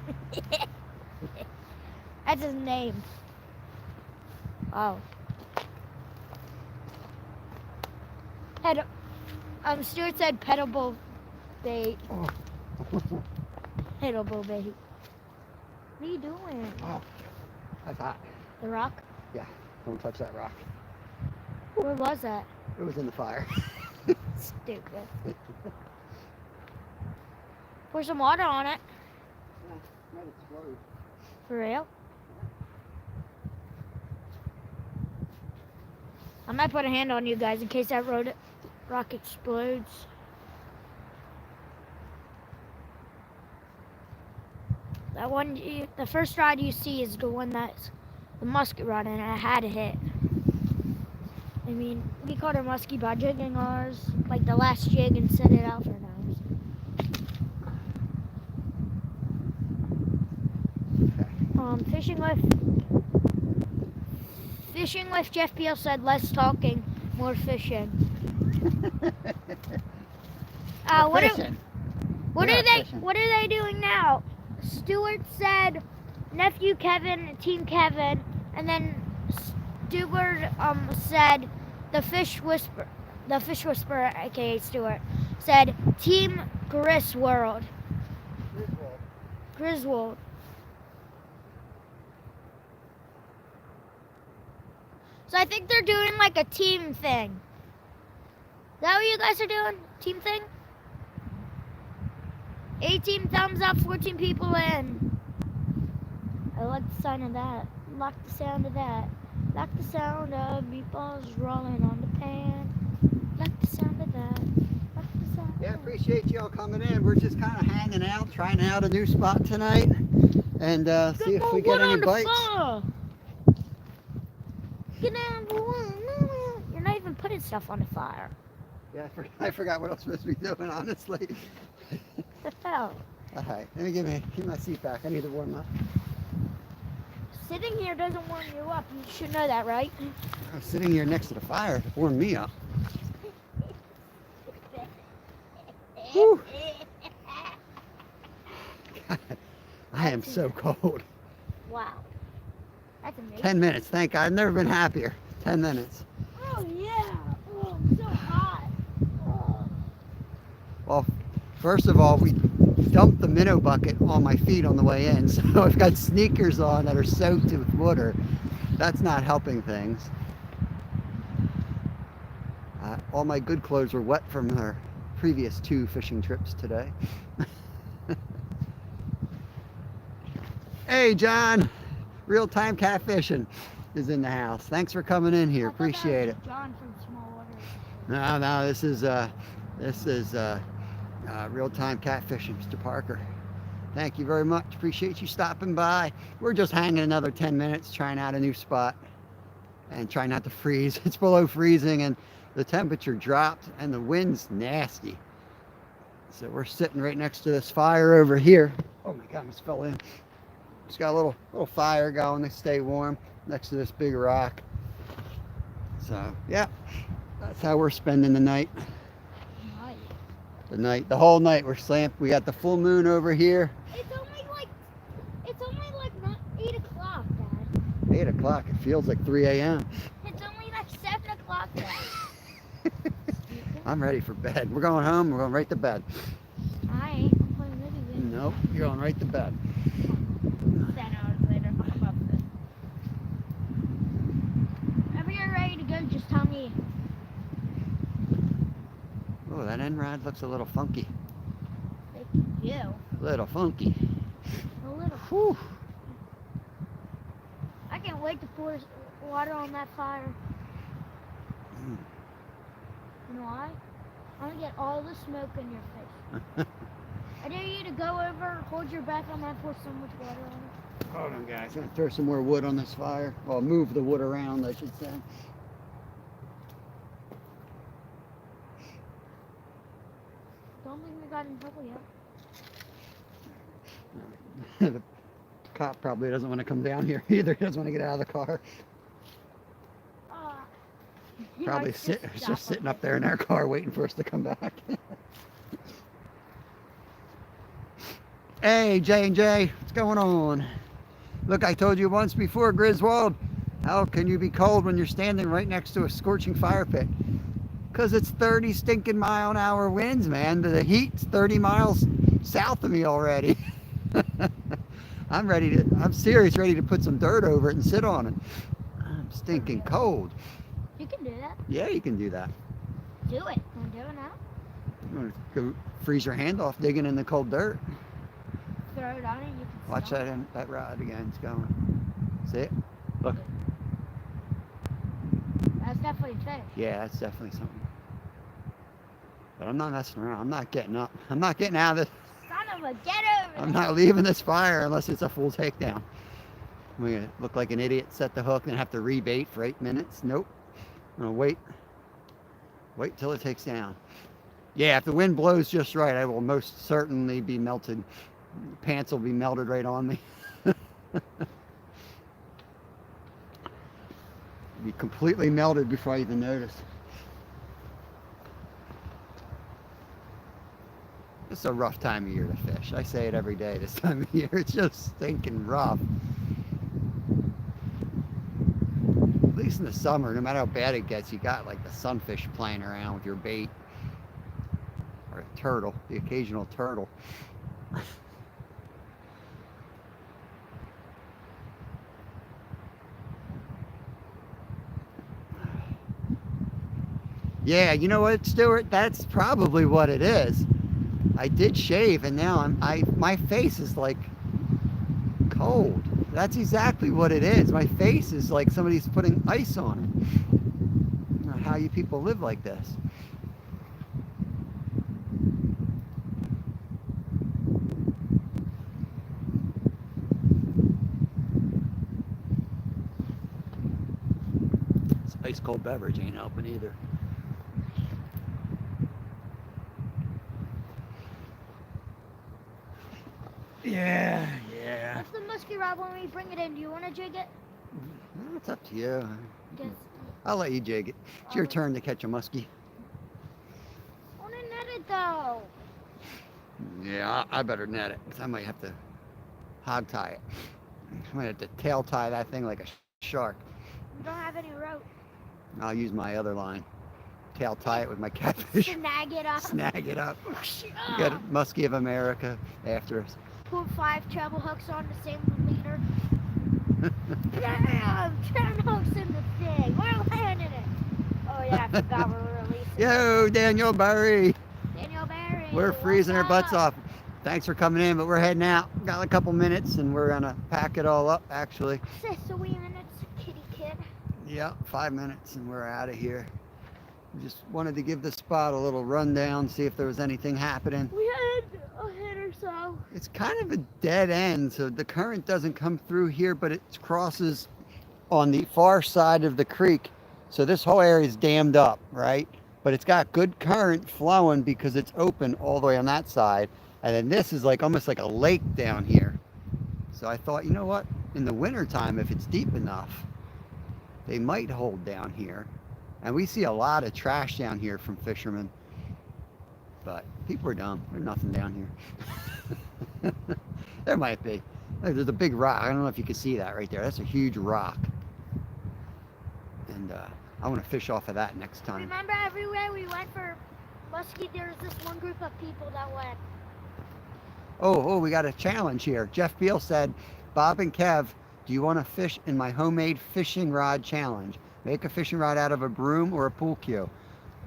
That's his name. Oh. Stuart said petable bait. Oh. Petable bait. What are you doing? Oh, that's hot. The rock? Yeah, don't touch that rock. Where was that? It was in the fire. Stupid. Pour some water on it. Yeah, might explode. For real? I might put a hand on you guys in case that rock explodes. That one, the first rod you see is the one that's the musket rod, and it had a hit. I mean, we caught our muskie by jigging ours, like the last jig, and set it out for an hour. Fishing with Jeff Beal said less talking, more fishing. What are they doing now? Stuart said nephew Kevin, Team Kevin, and then Stuart said the fish whisperer, aka Stuart, said Team Griswold. Griswold. So I think they're doing like a team thing. Is that what you guys are doing? Team thing? 18 thumbs up, 14 people in. I like the sound of that. Like the sound of that. Like the sound of meatballs rolling on the pan. Like the sound of that. Like the sound Yeah, appreciate y'all coming in. We're just kind of hanging out, trying out a new spot tonight, and see if we get any bites. Get down the one. You're not even putting stuff on the fire. Yeah, I forgot what I was supposed to be doing, honestly. What the hell? All right, let me keep my seat back. I need to warm up. Sitting here doesn't warm you up. You should know that, right? I was sitting here next to the fire to warm me up. Whew. I am so cold. Wow. That's amazing. 10 minutes, thank God. I've never been happier. 10 minutes. Oh yeah. Oh, I'm so hot. Oh. Well, first of all, we dumped the minnow bucket on my feet on the way in, so I've got sneakers on that are soaked with water. That's not helping things. All my good clothes were wet from our previous 2 fishing trips today. Hey, John, Real-Time Catfishing is in the house. Thanks for coming in here. I thought that Appreciate was it. John from Small Water. No, this is Real-Time Catfishing, Mr. Parker. Thank you very much. Appreciate you stopping by. We're just hanging another 10 minutes, trying out a new spot and trying not to freeze. It's below freezing and the temperature dropped and the wind's nasty. So we're sitting right next to this fire over here. Oh my God, I almost fell in. It's got a little fire going to stay warm next to this big rock. So yeah, that's how we're spending the night. Nice. The whole night we're slammed. We got the full moon over here. It's only like not 8 o'clock, Dad. 8 o'clock. It feels like 3 a.m. It's only like 7 o'clock, Dad. I'm ready for bed. We're going home. We're going right to bed. I ain't. I'm playing video games. Nope, you're going right to bed. 10 hours later, I'm about to. Whenever you're ready to go, just tell me. Oh, that end rod looks a little funky. Thank you. A little funky. A little. Whew. I can't wait to pour water on that fire. Mm. You know why? I want to get all the smoke in your face. I dare you to go over, hold your breath, I'm going to pour so much water on it. Hold on, guys. I'm going to throw some more wood on this fire. Well, move the wood around, I should say. Don't think we got in trouble yet. The cop probably doesn't want to come down here either. He doesn't want to get out of the car. He Probably might it's stop just sitting us. up there in our car waiting for us to come back. Hey, J&J, what's going on? Look, I told you once before, Griswold, how can you be cold when you're standing right next to a scorching fire pit? Because it's 30 stinking mile-an-hour winds, man. The heat's 30 miles south of me already. I'm serious, ready to put some dirt over it and sit on it. I'm stinking cold. You can do that. Yeah, you can do that. Do it. Want to do it now? You want to go freeze your hand off digging in the cold dirt. Throw it on and you can Watch stop. that rod again. It's going. See it? Look. That's definitely a fish. Yeah, that's definitely something. But I'm not messing around. I'm not getting up. I'm not getting out of this. Son of a, get over I'm there. not leaving this fire unless it's a full takedown. I'm going to look like an idiot, set the hook, and have to rebait for 8 minutes. Nope. I'm going to wait. Wait till it takes down. Yeah, if the wind blows just right, I will most certainly be melted. Pants will be melted right on me. Be completely melted before I even notice. It's a rough time of year to fish. I say it every day this time of year. It's just stinking rough. At least in the summer, no matter how bad it gets, you got like the sunfish playing around with your bait. Or a turtle, the occasional turtle. Yeah, you know what, Stuart? That's probably what it is. I did shave, and now my face is like cold. That's exactly what it is. My face is like somebody's putting ice on it. I don't know how you people live like this. This ice cold beverage ain't helping either. Yeah. What's the musky rod when we bring it in? Do you want to jig it? Well, it's up to you. Guess. I'll let you jig it. It's your turn to catch a muskie. I want to net it though. I better net it, because I might have to hog tie it. I might have to tail tie that thing like a shark. We don't have any rope. I'll use my other line. Tail tie it with my catfish. Snag it up. Snag it up. Get Muskie of America after us. Put 5 treble hooks on the same leader. Damn! 10 hooks in the thing. We're landing it. Oh yeah, I forgot we're releasing. Yo, Daniel Barry. Daniel Barry. We're freezing our what's butts up? off. Thanks for coming in, but we're heading out. Got a couple minutes, and we're gonna pack it all up. Actually, 6 minutes, kitty kid. yeah, 5 minutes, and we're out of here. We just wanted to give the spot a little rundown, see if there was anything happening. We had a hit or so. It's kind of a dead end, so the current doesn't come through here, but it crosses on the far side of the creek. So this whole area is dammed up, right? But it's got good current flowing because it's open all the way on that side. And then this is like almost like a lake down here. So I thought, you know what? In the wintertime, if it's deep enough, they might hold down here. And we see a lot of trash down here from fishermen. But people are dumb. There's nothing down here. There might be. There's a big rock. I don't know if you can see that right there. That's a huge rock. And I want to fish off of that next time. Remember everywhere we went for muskie, there was this one group of people that went. Oh, we got a challenge here. Jeff Beal said, Bob and Kev, do you want to fish in my homemade fishing rod challenge? Make a fishing rod out of a broom or a pool cue.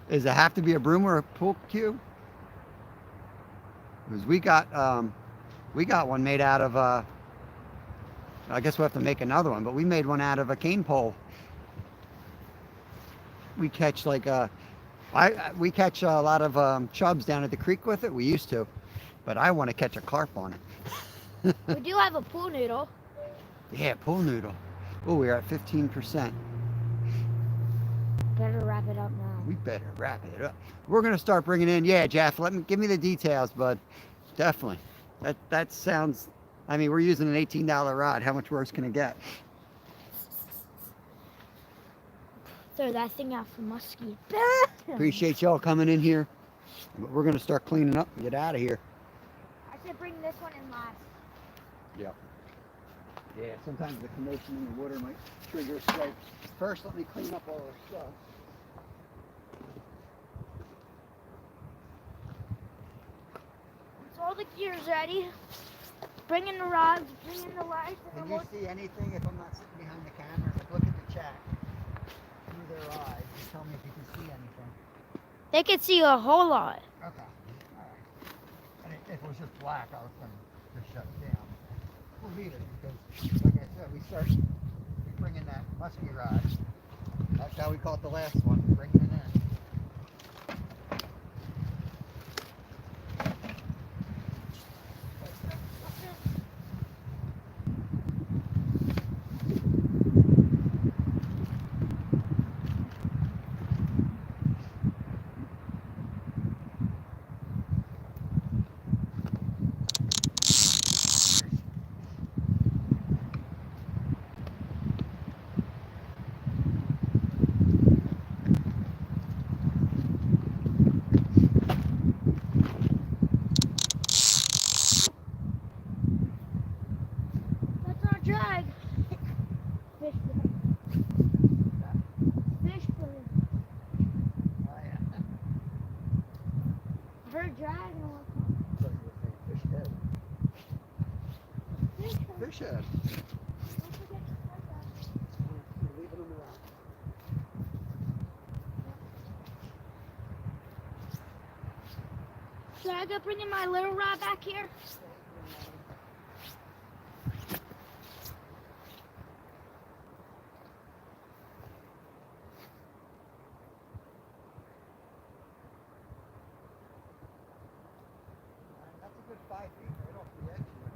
Does it have to be a broom or a pool cue? Because we got one made out of I guess we'll have to make another one, but we made one out of a cane pole. We catch like we catch a lot of chubs down at the creek with it. We used to, but I want to catch a carp on it. We do have a pool noodle. Yeah, pool noodle. Oh, we're at 15%. Better wrap it up now. We better wrap it up. We're gonna start bringing in. Yeah, Jeff, give me the details, bud. Definitely. That sounds. I mean, we're using an $18 rod. How much worse can it get? Throw that thing out for muskie. Appreciate y'all coming in here. But we're gonna start cleaning up and get out of here. I should bring this one in last. Yep. Yeah, sometimes the commotion in the water might trigger strikes. First, let me clean up all our stuff. So all the gear's ready. Bring in the rods, bring in the lights. Can you see anything if I'm not sitting behind the camera? Like, look at the chat through their eyes and tell me if you can see anything. They could see a whole lot. Okay. All right. And if it was just black, I was going to shut it down. We'll leave it because, like I said, we bring in that muskie rod. That's how we caught the last one. Bringing it in. That's our drag. Fish burn. Oh, yeah. Her drag. So you were saying fish head. Fish burn. Fish head. Don't forget to put that. We're leaving them around. Should I go bring in my little rod back here? That's a good 5 feet right off the edge here.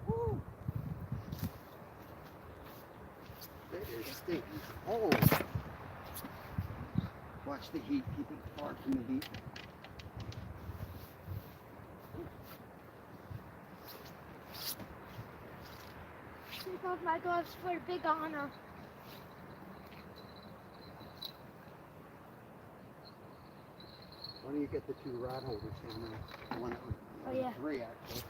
Woo! It is stinking cold. Watch the heat. Keep it far from the heat. take off my gloves for a big honor. Why don't you get the 2 rod holders down there? The one that was Oh, yeah. 3 actually.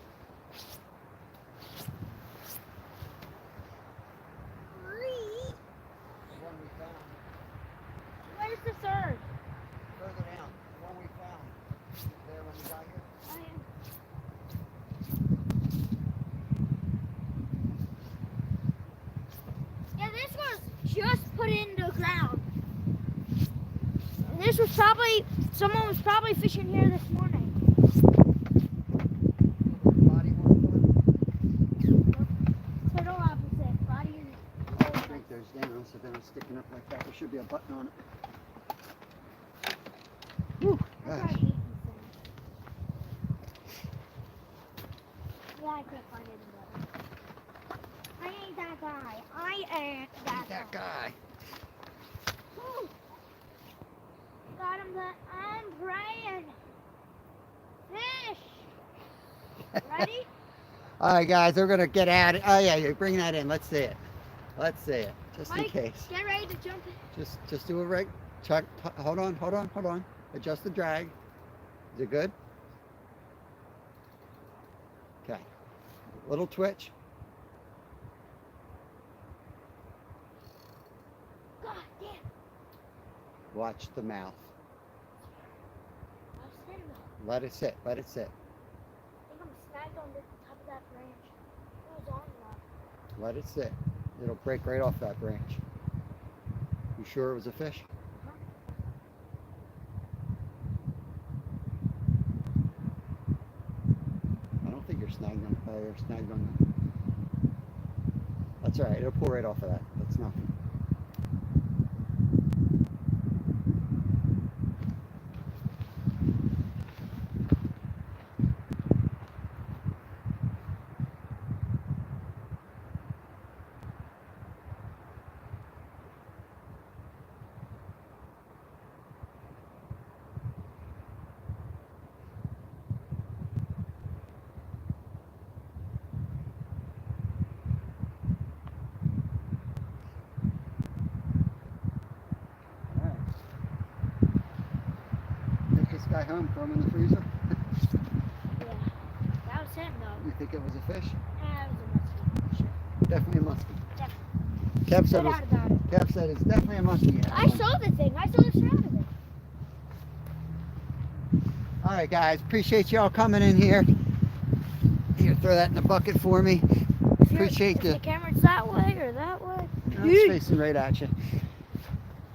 The one we found. Where's the third? Further down. The one we found. There when we got here. Oh, yeah. Yeah, this was just put in the ground. And this was probably, someone was probably fishing here this morning. Body one. Total opposite. Body is I don't think there's down, so then it's sticking up like that. There should be a button on it. Whew, That's why I gosh. hate these things. Yeah, I can't find any better. I ain't that guy. I ain't that, That guy. guy. Woo. Got him the I'm praying. Fish. Ready? All right, guys, we're gonna get at it. Oh yeah, you bring that in. Let's see it. Let's see it, just in Mike, case. get ready to jump in. Just do a right. Chuck, hold on. Adjust the drag. Is it good? Okay. Little twitch. God damn. Watch the mouth. I was sitting though. Let it sit. Let it sit. I think I'm snagged on the top of that branch. It was on that. Let it sit. It'll break right off that branch. You sure it was a fish? I don't think you're snagged on. You're snagged on. That's all right. It'll pull right off of that. That's nothing. All right. Take this guy home, throw him in the freezer. Yeah. That was him though. You think it was a fish? That was a muskie. Sure. Definitely a muskie. Definitely. Kev said, No doubt about it. Kev said it's definitely a muskie. I saw the thing. I saw the surround of it. All right, guys. Appreciate y'all coming in here. Here, throw that in the bucket for me. Appreciate If you. the camera's that way or that way. No, it's facing right at you.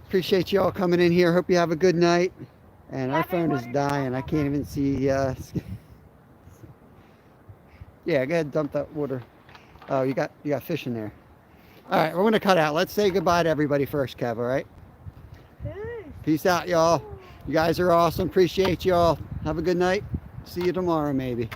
Appreciate y'all coming in here. Hope you have a good night. And our phone is dying. I can't even see. Yeah, go ahead, dump that water. Oh, you got fish in there. All right, we're gonna cut out. Let's say goodbye to everybody first, Kev. All right. Peace out, y'all. You guys are awesome. Appreciate y'all. Have a good night. See you tomorrow, maybe.